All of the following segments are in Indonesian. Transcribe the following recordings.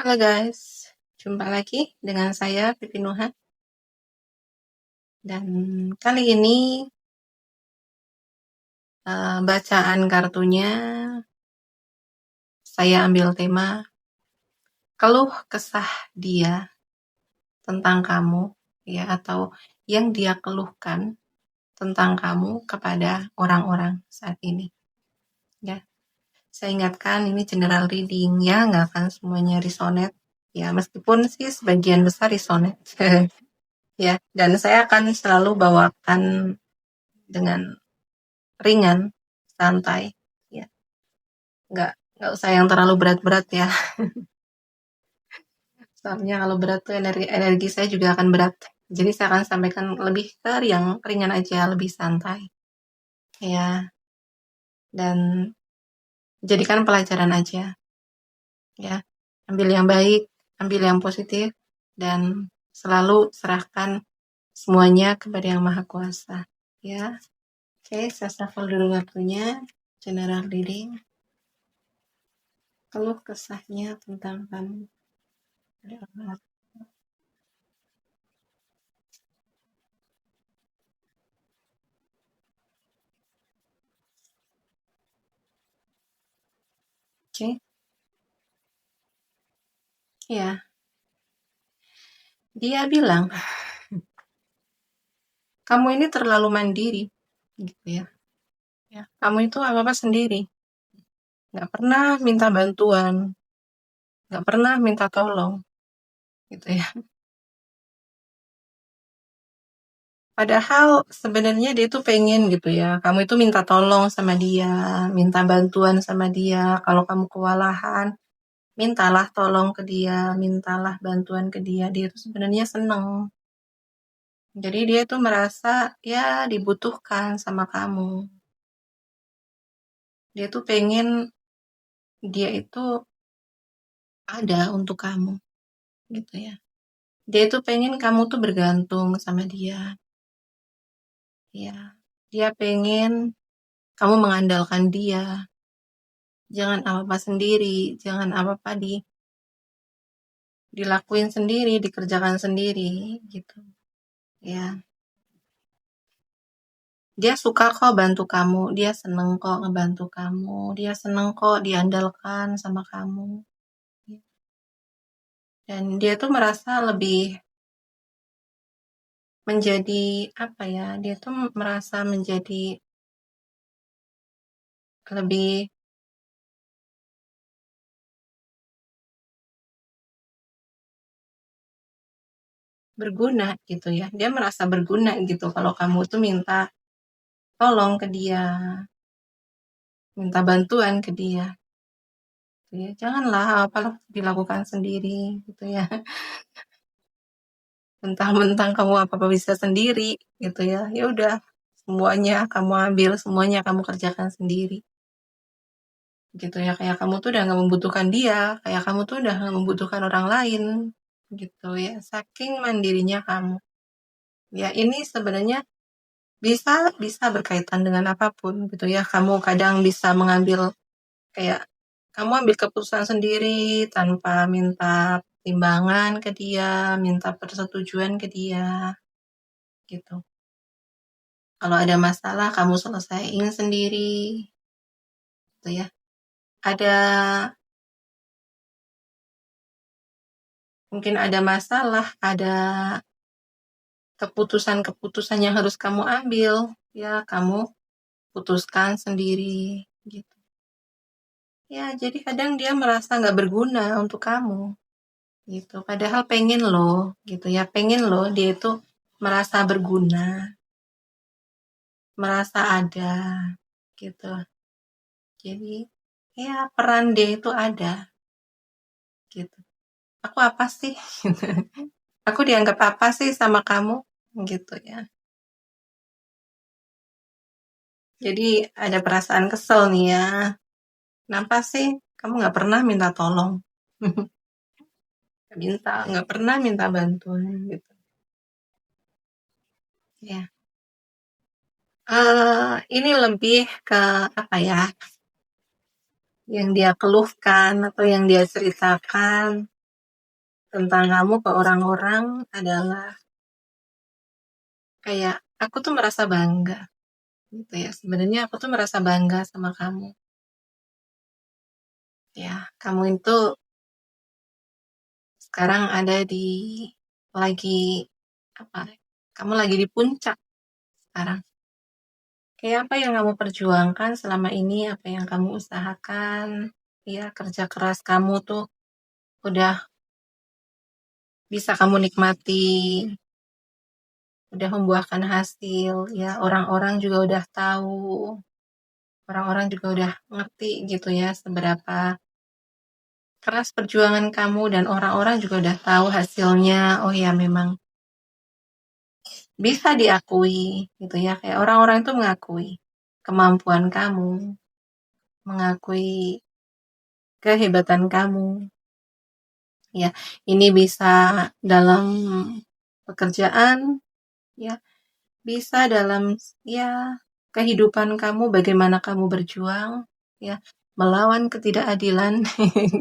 Halo guys, jumpa lagi dengan saya Pipi Nuha. Dan kali ini bacaan kartunya saya ambil tema keluh kesah dia tentang kamu, ya, atau yang dia keluhkan tentang kamu kepada orang-orang saat ini. Ya, saya ingatkan ini general reading ya, nggak akan semuanya resonate. Ya, meskipun sih sebagian besar resonate. Ya, dan saya akan selalu bawakan dengan ringan, santai, ya. Nggak usah yang terlalu berat-berat ya. Soalnya kalau berat tuh energi saya juga akan berat. Jadi saya akan sampaikan lebih ke yang ringan aja, lebih santai. Ya, dan jadikan pelajaran aja. Ya, ambil yang baik, ambil yang positif, dan selalu serahkan semuanya kepada Yang Maha Kuasa. Ya, oke, saya shuffle dulu waktunya. General reading. Keluh kesahnya tentang kamu. Oke, ya. Dia bilang, kamu ini terlalu mandiri, gitu ya. Ya, kamu itu apa-apa sendiri. Nggak pernah minta bantuan, nggak pernah minta tolong, gitu ya. Padahal sebenarnya dia itu pengen gitu ya, kamu itu minta tolong sama dia, minta bantuan sama dia. Kalau kamu kewalahan, mintalah tolong ke dia, mintalah bantuan ke dia. Dia itu sebenarnya seneng. Jadi dia itu merasa ya dibutuhkan sama kamu. Dia tuh pengen dia itu ada untuk kamu, gitu ya. Dia itu pengen kamu tuh bergantung sama dia. Ya, dia pengen kamu mengandalkan dia. Jangan apa-apa sendiri, jangan apa-apa dilakuin sendiri, dikerjakan sendiri, gitu. Ya, dia suka kok bantu kamu, dia seneng kok ngebantu kamu, dia seneng kok diandalkan sama kamu. Dan dia tuh merasa lebih menjadi apa ya? Dia tuh merasa menjadi lebih berguna gitu ya. Dia merasa berguna gitu kalau kamu tuh minta tolong ke dia, minta bantuan ke dia. Gitu ya. Janganlah apa dilakukan sendiri gitu ya. Mentang-mentang kamu apa-apa bisa sendiri gitu ya. Ya udah, semuanya kamu ambil, semuanya kamu kerjakan sendiri. Gitu ya, kayak kamu tuh udah nggak membutuhkan dia, kayak kamu tuh udah nggak membutuhkan orang lain gitu ya. Saking mandirinya kamu. Ya ini sebenarnya bisa bisa berkaitan dengan apapun gitu ya. Kamu kadang bisa mengambil kayak kamu ambil keputusan sendiri tanpa minta timbangan ke dia, minta persetujuan ke dia, gitu. Kalau ada masalah kamu selesaiin sendiri, gitu ya. Ada mungkin ada masalah, ada keputusan-keputusan yang harus kamu ambil, ya kamu putuskan sendiri, gitu. Ya, jadi kadang dia merasa nggak berguna untuk kamu, gitu. Padahal pengen loh, gitu ya. Pengen loh dia itu merasa berguna, merasa ada, gitu. Jadi, ya peran dia itu ada, gitu. Aku apa sih? Aku dianggap apa sih sama kamu? Gitu ya. Jadi ada perasaan kesel nih ya. Kenapa sih kamu nggak pernah minta tolong? Nggak pernah minta bantuan gitu. Ya. Ini lebih ke apa ya? Yang dia keluhkan atau yang dia ceritakan. tentang kamu ke orang-orang adalah kayak aku tuh merasa bangga gitu ya. Sebenarnya aku tuh merasa bangga sama kamu. Ya, kamu itu sekarang ada di lagi apa? Kamu lagi di puncak sekarang. Kayak apa yang kamu perjuangkan selama ini, apa yang kamu usahakan, ya kerja keras kamu tuh udah bisa kamu nikmati, udah membuahkan hasil, ya orang-orang juga udah tahu, orang-orang juga udah ngerti gitu ya seberapa keras perjuangan kamu dan orang-orang juga udah tahu hasilnya. Oh ya memang bisa diakui gitu ya. Kayak orang-orang itu mengakui kemampuan kamu, mengakui kehebatan kamu. Ya, ini bisa dalam pekerjaan, ya, bisa dalam ya kehidupan kamu, bagaimana kamu berjuang, ya, melawan ketidakadilan,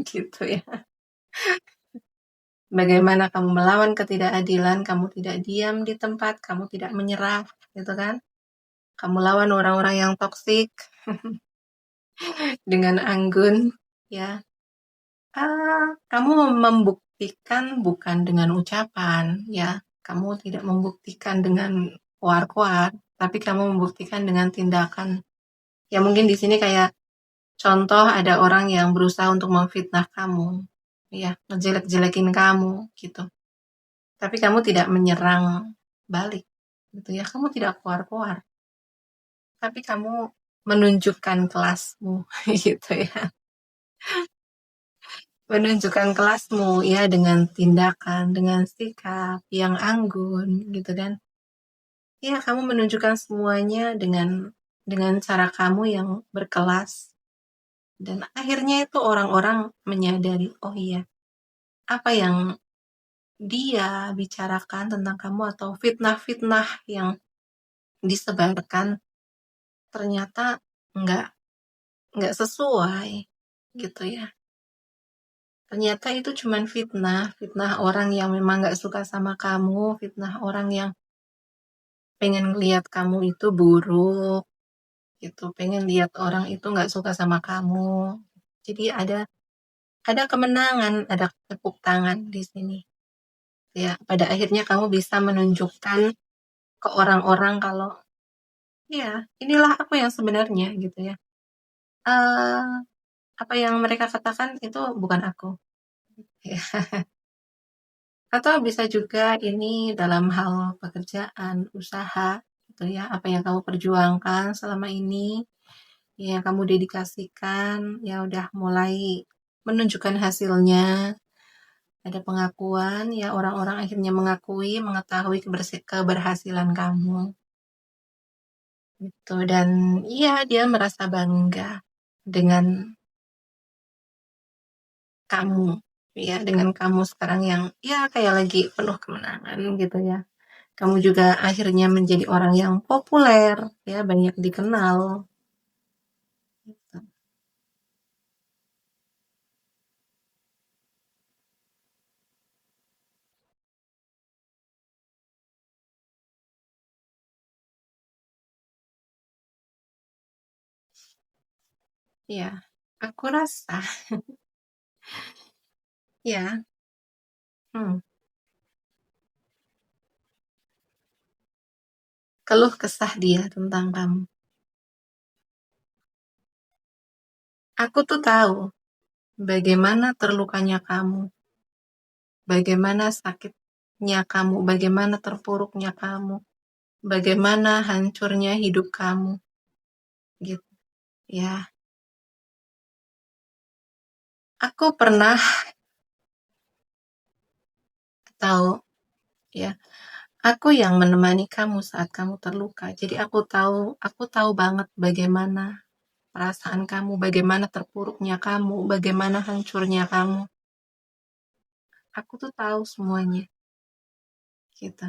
gitu ya. Bagaimana kamu melawan ketidakadilan, kamu tidak diam di tempat, kamu tidak menyerah, gitu kan? Kamu lawan orang-orang yang toksik dengan anggun, ya. Kamu membuktikan bukan dengan ucapan, ya. Kamu tidak membuktikan dengan koar-koar, tapi kamu membuktikan dengan tindakan. Ya mungkin di sini kayak contoh ada orang yang berusaha untuk memfitnah kamu, ya, ngejelek-jelekin kamu, gitu. Tapi kamu tidak menyerang balik, gitu ya. Kamu tidak koar-koar, tapi kamu menunjukkan kelasmu, gitu ya. Menunjukkan kelasmu ya dengan tindakan, dengan sikap yang anggun gitu kan. Ya, kamu menunjukkan semuanya dengan cara kamu yang berkelas dan akhirnya itu orang-orang menyadari, oh iya, apa yang dia bicarakan tentang kamu atau fitnah-fitnah yang disebarkan ternyata nggak nggak sesuai gitu ya. Ternyata itu cuman fitnah, fitnah orang yang memang nggak suka sama kamu, fitnah orang yang pengen lihat kamu itu buruk, gitu. Pengen lihat orang itu nggak suka sama kamu. Jadi ada kemenangan, ada tepuk tangan di sini. Ya, pada akhirnya kamu bisa menunjukkan ke orang-orang kalau ya inilah aku yang sebenarnya gitu ya. eh Apa yang mereka katakan itu bukan aku. Ya. Atau bisa juga ini dalam hal pekerjaan, usaha, gitu ya. Apa yang kamu perjuangkan selama ini, yang kamu dedikasikan, ya udah mulai menunjukkan hasilnya. Ada pengakuan, ya orang-orang akhirnya mengakui, mengetahui keberhasilan kamu. Gitu. Dan iya dia merasa bangga dengan kamu. Ya, dengan kamu sekarang yang ya kayak lagi penuh kemenangan gitu ya. Kamu juga akhirnya menjadi orang yang populer, ya banyak dikenal. Gitu. Ya, aku rasa, ya, hmm, keluh kesah dia tentang kamu. Aku tuh tahu bagaimana terlukanya kamu, bagaimana sakitnya kamu, bagaimana terpuruknya kamu, bagaimana hancurnya hidup kamu, gitu. Ya, aku pernah tahu, ya, aku yang menemani kamu saat kamu terluka. Jadi aku tahu banget bagaimana perasaan kamu, bagaimana terpuruknya kamu, bagaimana hancurnya kamu. Aku tuh tahu semuanya, gitu.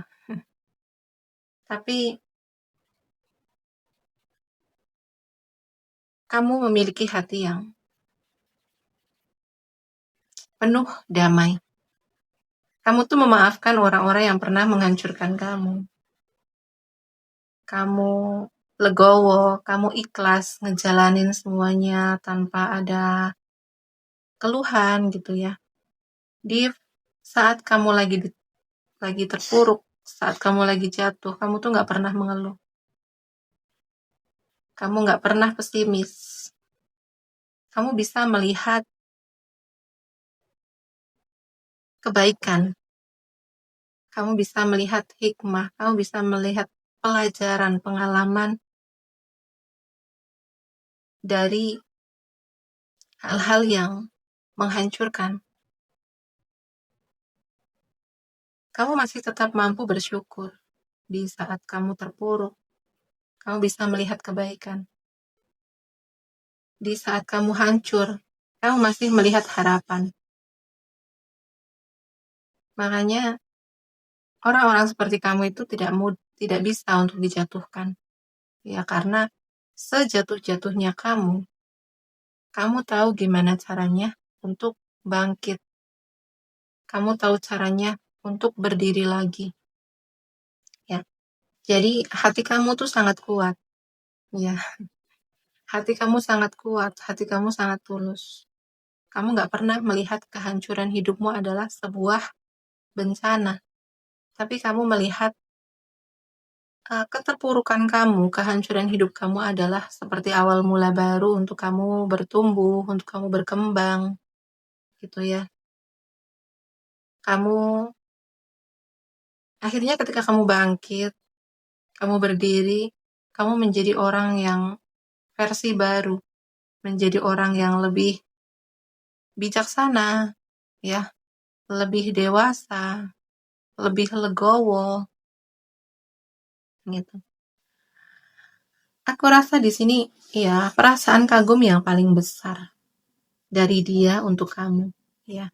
Tapi kamu memiliki hati yang penuh damai. Kamu tuh memaafkan orang-orang yang pernah menghancurkan kamu. Kamu legowo, kamu ikhlas ngejalanin semuanya tanpa ada keluhan gitu ya. Di saat kamu lagi terpuruk, saat kamu lagi jatuh, kamu tuh nggak pernah mengeluh. Kamu nggak pernah pesimis. Kamu bisa melihat kebaikan. Kamu bisa melihat hikmah. Kamu bisa melihat pelajaran, pengalaman dari hal-hal yang menghancurkan. Kamu masih tetap mampu bersyukur. Di saat kamu terpuruk, kamu bisa melihat kebaikan. Di saat kamu hancur, kamu masih melihat harapan. Makanya orang-orang seperti kamu itu tidak bisa untuk dijatuhkan. Ya karena sejatuh-jatuhnya kamu tahu gimana caranya untuk bangkit. Kamu tahu caranya untuk berdiri lagi. Ya. Jadi hati kamu tuh sangat kuat. Ya. Hati kamu sangat kuat, hati kamu sangat tulus. Kamu nggak pernah melihat kehancuran hidupmu adalah sebuah bencana. Tapi kamu melihat keterpurukan kamu, kehancuran hidup kamu adalah seperti awal mula baru untuk kamu bertumbuh, untuk kamu berkembang. Gitu ya. Kamu akhirnya ketika kamu bangkit, kamu berdiri, kamu menjadi orang yang versi baru, menjadi orang yang lebih bijaksana, ya, lebih dewasa, lebih legowo, gitu. Aku rasa di sini, ya, perasaan kagum yang paling besar dari dia untuk kamu, ya.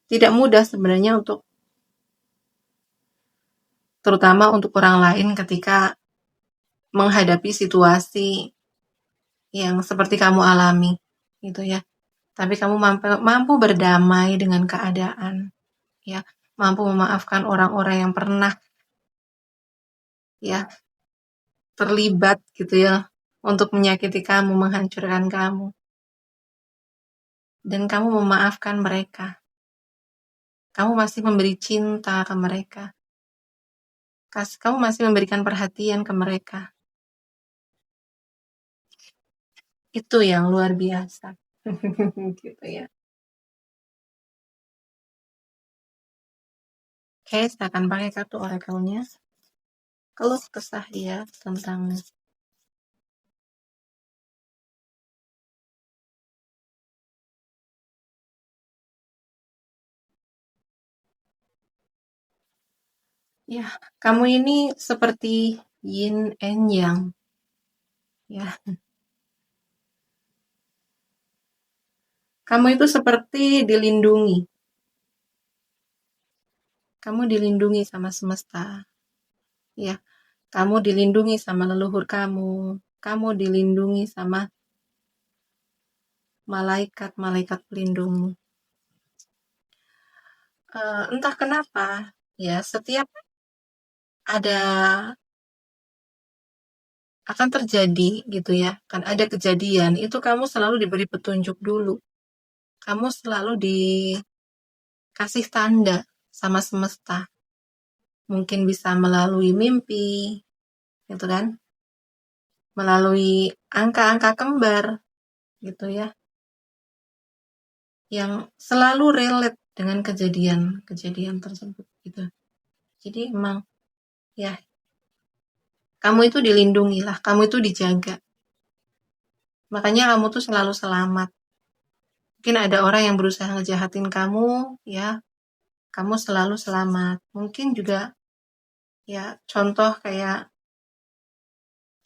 Tidak mudah sebenarnya terutama untuk orang lain ketika menghadapi situasi yang seperti kamu alami, gitu ya. Tapi kamu mampu berdamai dengan keadaan, ya, mampu memaafkan orang-orang yang pernah, ya, terlibat gitu ya, untuk menyakiti kamu, menghancurkan kamu. Dan kamu memaafkan mereka. Kamu masih memberi cinta ke mereka. Kamu masih memberikan perhatian ke mereka. Itu yang luar biasa. Gitu ya. Oke, saya akan pakai kartu orakelnya. Keluh kesah dia tentang ya, kamu ini seperti yin and yang. Ya. Kamu itu seperti dilindungi. Kamu dilindungi sama semesta. Ya. Kamu dilindungi sama leluhur kamu. Kamu dilindungi sama malaikat-malaikat pelindungmu. Entah kenapa, ya, setiap ada akan terjadi gitu ya, kan ada kejadian, itu kamu selalu diberi petunjuk dulu. Kamu selalu dikasih tanda sama semesta. Mungkin bisa melalui mimpi, gitu kan? Melalui angka-angka kembar, gitu ya. Yang selalu relate dengan kejadian-kejadian tersebut, gitu. Jadi emang, ya, kamu itu dilindungi lah, kamu itu dijaga. Makanya kamu tuh selalu selamat. Mungkin ada orang yang berusaha ngejahatin kamu, ya, kamu selalu selamat. Mungkin juga, ya, contoh kayak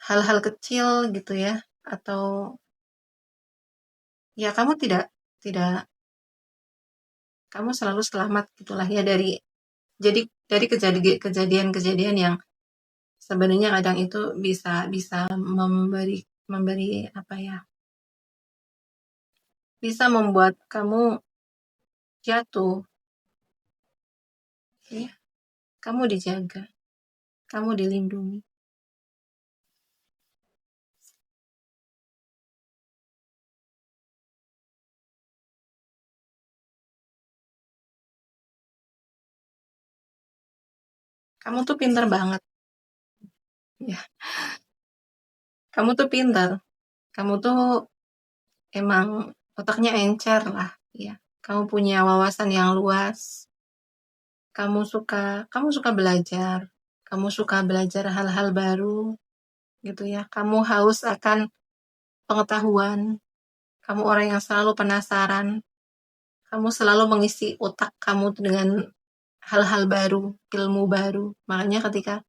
hal-hal kecil gitu ya, atau ya kamu tidak kamu selalu selamat gitulah ya dari kejadian-kejadian yang sebenarnya kadang itu bisa bisa memberi apa ya, bisa membuat kamu jatuh, Ya, kamu dijaga, kamu dilindungi. Kamu tuh pintar banget. Ya, kamu tuh pintar. Kamu tuh emang otaknya encer lah. Ya, kamu punya wawasan yang luas. Kamu suka belajar. Kamu suka belajar hal-hal baru, gitu ya. Kamu haus akan pengetahuan. Kamu orang yang selalu penasaran. Kamu selalu mengisi otak kamu dengan hal-hal baru, ilmu baru. Makanya ketika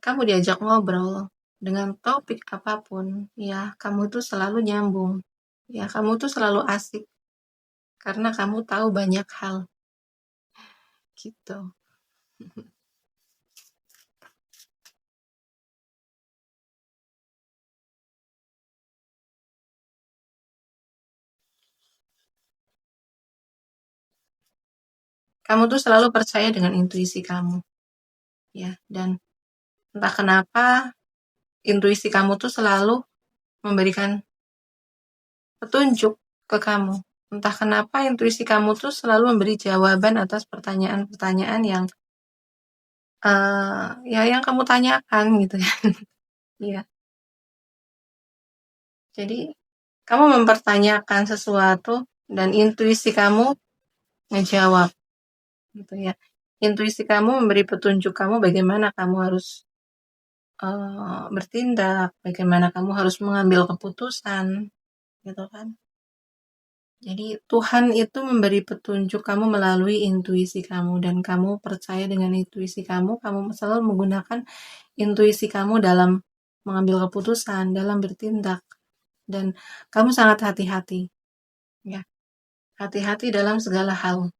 kamu diajak ngobrol dengan topik apapun, ya kamu tuh selalu nyambung. Ya, kamu tuh selalu asik karena kamu tahu banyak hal gitu. Kamu tuh selalu percaya dengan intuisi kamu, ya. Dan entah kenapa intuisi kamu tuh selalu memberikan petunjuk ke kamu. Entah kenapa intuisi kamu tuh selalu memberi jawaban atas pertanyaan-pertanyaan yang ya yang kamu tanyakan gitu ya. Iya. Jadi kamu mempertanyakan sesuatu dan intuisi kamu ngejawab gitu ya. Intuisi kamu memberi petunjuk kamu bagaimana kamu harus bertindak, bagaimana kamu harus mengambil keputusan gitu kan. Jadi Tuhan itu memberi petunjuk kamu melalui intuisi kamu dan kamu percaya dengan intuisi kamu selalu menggunakan intuisi kamu dalam mengambil keputusan, dalam bertindak, dan kamu sangat hati-hati, ya. Hati-hati dalam segala hal.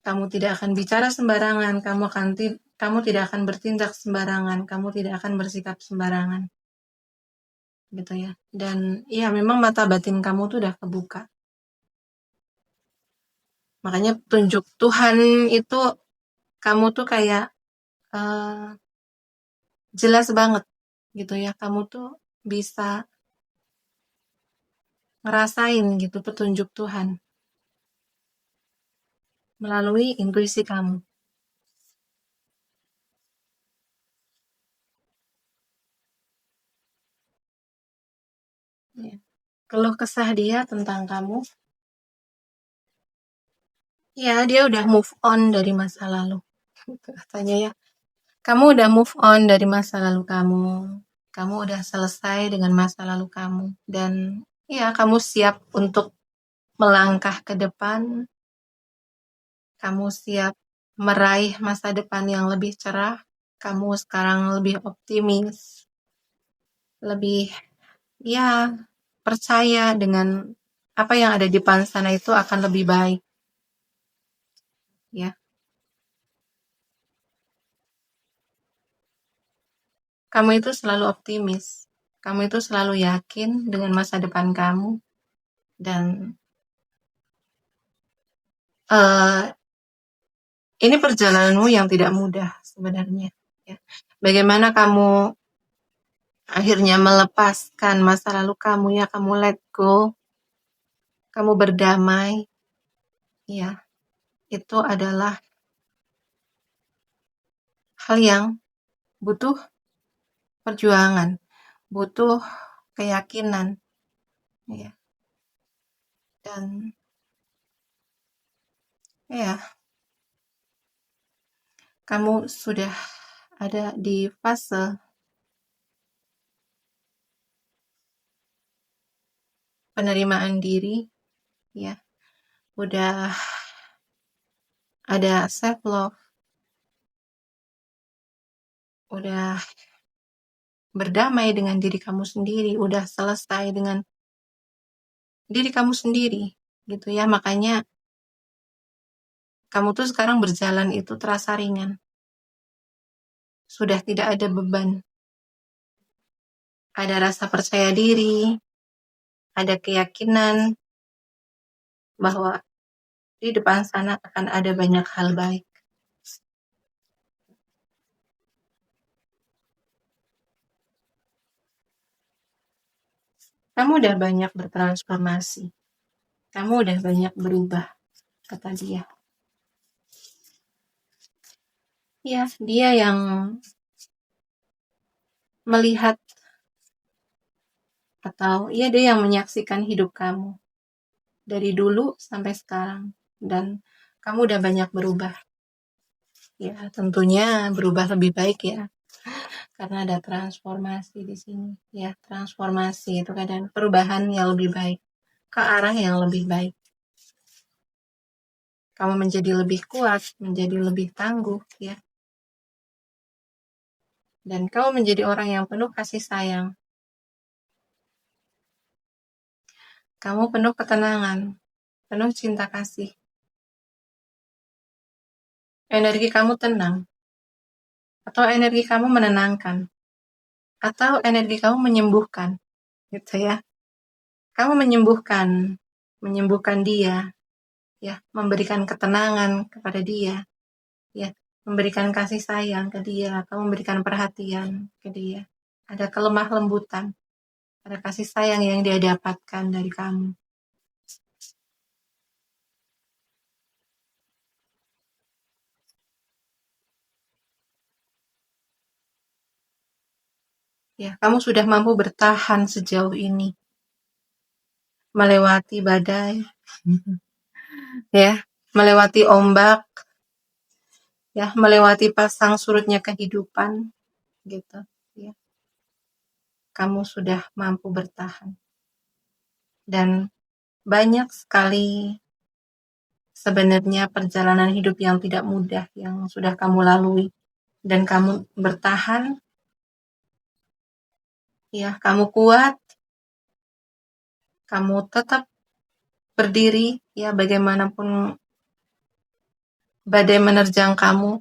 Kamu tidak akan bicara sembarangan, kamu tidak akan bertindak sembarangan, kamu tidak akan bersikap sembarangan, gitu ya. Dan ya memang mata batin kamu tuh udah kebuka. Makanya petunjuk Tuhan itu kamu tuh kayak jelas banget gitu ya. Kamu tuh bisa ngerasain gitu petunjuk Tuhan melalui intuisi kamu. Ya. Keluh kesah dia tentang kamu, ya dia udah move on dari masa lalu. Katanya ya, kamu udah move on dari masa lalu kamu. Kamu udah selesai dengan masa lalu kamu. Dan ya, kamu siap untuk melangkah ke depan. Kamu siap meraih masa depan yang lebih cerah. Kamu sekarang lebih optimis. Lebih, ya, percaya dengan apa yang ada di depan sana itu akan lebih baik. Ya, kamu itu selalu optimis. Kamu itu selalu yakin dengan masa depan kamu. Dan ini perjalananmu yang tidak mudah sebenarnya. Ya. Bagaimana kamu akhirnya melepaskan masa lalu kamu, ya, kamu let go, kamu berdamai, ya, itu adalah hal yang butuh perjuangan, butuh keyakinan, ya. Dan ya, kamu sudah ada di fase penerimaan diri, ya. Udah ada self love, udah berdamai dengan diri kamu sendiri, udah selesai dengan diri kamu sendiri, gitu ya. Makanya kamu tuh sekarang berjalan itu terasa ringan. Sudah tidak ada beban. Ada rasa percaya diri, ada keyakinan bahwa Di depan sana akan ada banyak hal baik. Kamu udah banyak bertransformasi. Kamu udah banyak berubah, kata dia. Ya, dia yang melihat atau ya dia yang menyaksikan hidup kamu dari dulu sampai sekarang, dan kamu udah banyak berubah. Ya, tentunya berubah lebih baik ya, karena ada transformasi di sini. Ya, transformasi itu kadang perubahan yang lebih baik, ke arah yang lebih baik. Kamu menjadi lebih kuat, menjadi lebih tangguh ya. Dan kamu menjadi orang yang penuh kasih sayang. Kamu penuh ketenangan, penuh cinta kasih. Energi kamu tenang, atau energi kamu menenangkan, atau energi kamu menyembuhkan, gitu ya. Kamu menyembuhkan dia, ya, memberikan ketenangan kepada dia, ya, memberikan kasih sayang ke dia, kamu memberikan perhatian ke dia. Ada kelemah lembutan, ada kasih sayang yang dia dapatkan dari kamu. Ya, kamu sudah mampu bertahan sejauh ini, melewati badai, ya, melewati ombak, ya, melewati pasang surutnya kehidupan, gitu. Ya, kamu sudah mampu bertahan, dan banyak sekali sebenarnya perjalanan hidup yang tidak mudah yang sudah kamu lalui, dan kamu bertahan, ya, kamu kuat, kamu tetap berdiri, ya, bagaimanapun badai menerjang kamu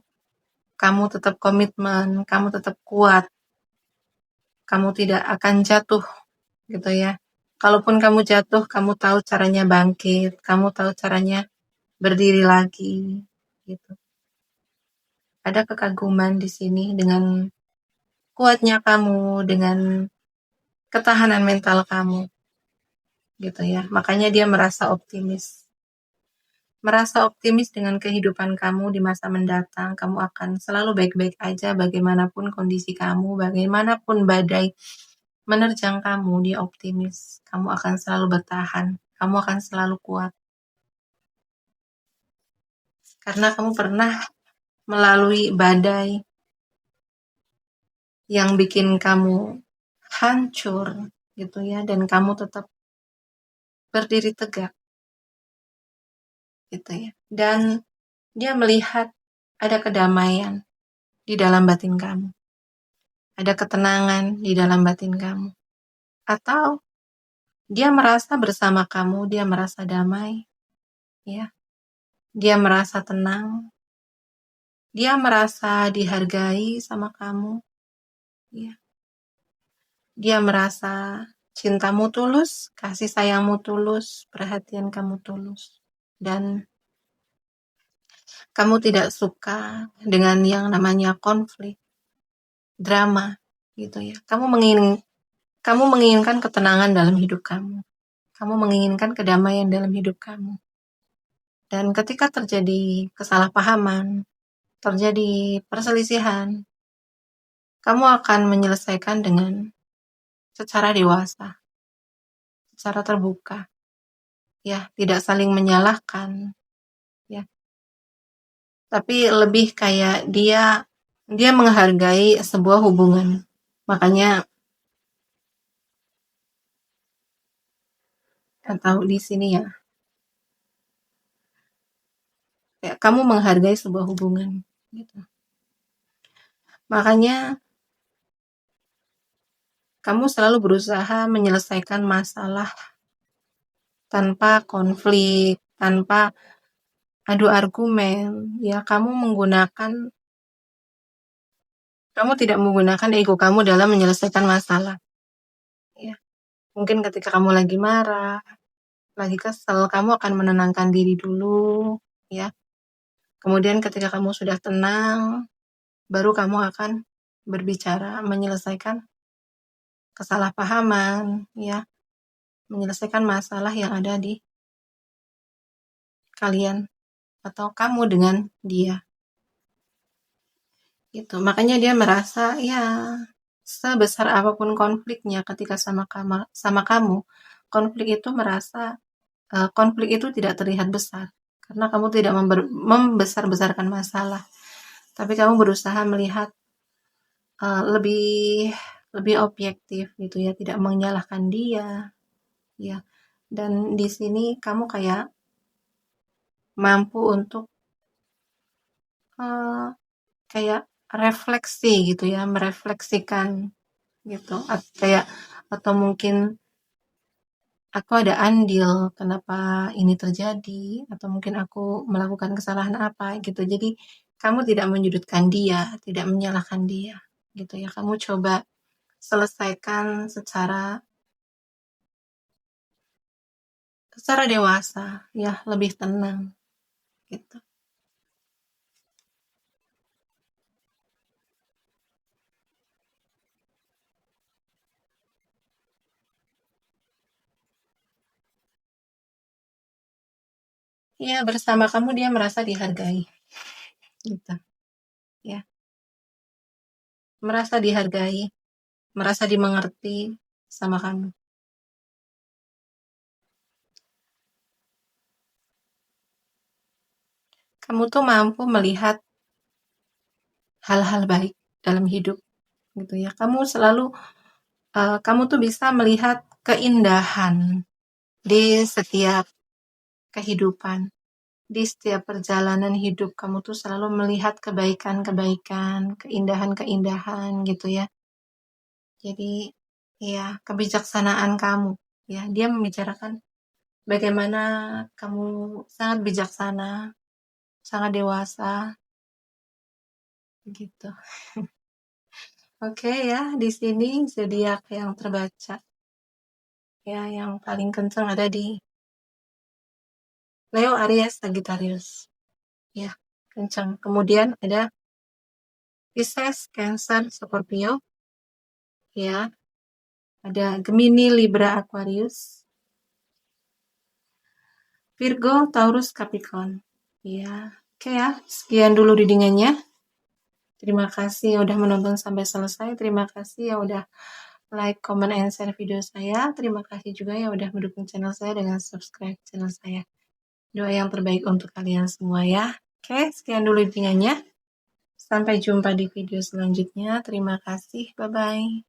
tetap komitmen, kamu tetap kuat, kamu tidak akan jatuh, gitu ya. Kalaupun kamu jatuh, kamu tahu caranya bangkit, kamu tahu caranya berdiri lagi, gitu. Ada kekaguman di sini dengan kuatnya kamu, dengan ketahanan mental kamu, gitu ya. Makanya dia merasa optimis dengan kehidupan kamu di masa mendatang. Kamu akan selalu baik-baik aja, bagaimanapun kondisi kamu, bagaimanapun badai menerjang kamu, dia optimis. Kamu akan selalu bertahan, kamu akan selalu kuat. Karena kamu pernah melalui badai yang bikin kamu hancur, gitu ya, dan kamu tetap berdiri tegak, gitu ya. Dan dia melihat ada kedamaian di dalam batin kamu, ada ketenangan di dalam batin kamu, atau dia merasa bersama kamu, dia merasa damai, ya, dia merasa tenang, dia merasa dihargai sama kamu, ya, dia merasa cintamu tulus, kasih sayangmu tulus, perhatian kamu tulus, dan kamu tidak suka dengan yang namanya konflik, drama, gitu ya. Kamu menginginkan ketenangan dalam hidup kamu. Kamu menginginkan kedamaian dalam hidup kamu. Dan ketika terjadi kesalahpahaman, terjadi perselisihan, kamu akan menyelesaikan dengan secara dewasa, secara terbuka, ya, tidak saling menyalahkan, ya. Tapi lebih kayak dia menghargai sebuah hubungan. Makanya atau di sini ya, kamu menghargai sebuah hubungan, gitu. Makanya kamu selalu berusaha menyelesaikan masalah tanpa konflik, tanpa adu argumen, ya. Kamu tidak menggunakan ego kamu dalam menyelesaikan masalah, ya. Mungkin ketika kamu lagi marah, lagi kesel, kamu akan menenangkan diri dulu, ya. Kemudian ketika kamu sudah tenang, baru kamu akan berbicara, menyelesaikan kesalahpahaman, ya, menyelesaikan masalah yang ada di kalian atau kamu dengan dia. Gitu. Makanya dia merasa ya sebesar apapun konfliknya ketika sama kamu, konflik itu konflik itu tidak terlihat besar karena kamu tidak membesar-besarkan masalah, tapi kamu berusaha melihat lebih lebih objektif gitu ya, tidak menyalahkan dia ya. Dan di sini kamu kayak mampu untuk uh, kayak refleksi gitu ya, merefleksikan gitu, kayak atau mungkin aku ada andil kenapa ini terjadi, atau mungkin aku melakukan kesalahan apa gitu. Jadi kamu tidak menyudutkan dia, tidak menyalahkan dia gitu ya. Kamu coba selesaikan secara dewasa ya, lebih tenang gitu. Ya, bersama kamu dia merasa dihargai gitu ya. Merasa dihargai, merasa dimengerti sama kamu. Kamu tuh mampu melihat hal-hal baik dalam hidup gitu ya. Kamu tuh bisa melihat keindahan di setiap kehidupan, di setiap perjalanan hidup. Kamu tuh selalu melihat kebaikan-kebaikan, keindahan-keindahan gitu ya. Jadi ya, kebijaksanaan kamu ya. Dia membicarakan bagaimana kamu sangat bijaksana, sangat dewasa gitu. Oke ya, di sini zodiak yang terbaca ya, yang paling kencang ada di Leo, Aries, Sagittarius. Ya, kencang. Kemudian ada Pisces, Cancer, Scorpio. Ya, ada Gemini, Libra, Aquarius. Virgo, Taurus, Capricorn. Ya, oke ya. Sekian dulu readingannya. Terima kasih yang udah menonton sampai selesai. Terima kasih yang udah like, comment, and share video saya. Terima kasih juga yang udah mendukung channel saya dengan subscribe channel saya. Doa yang terbaik untuk kalian semua ya. Oke, sekian dulu readingannya. Sampai jumpa di video selanjutnya. Terima kasih. Bye-bye.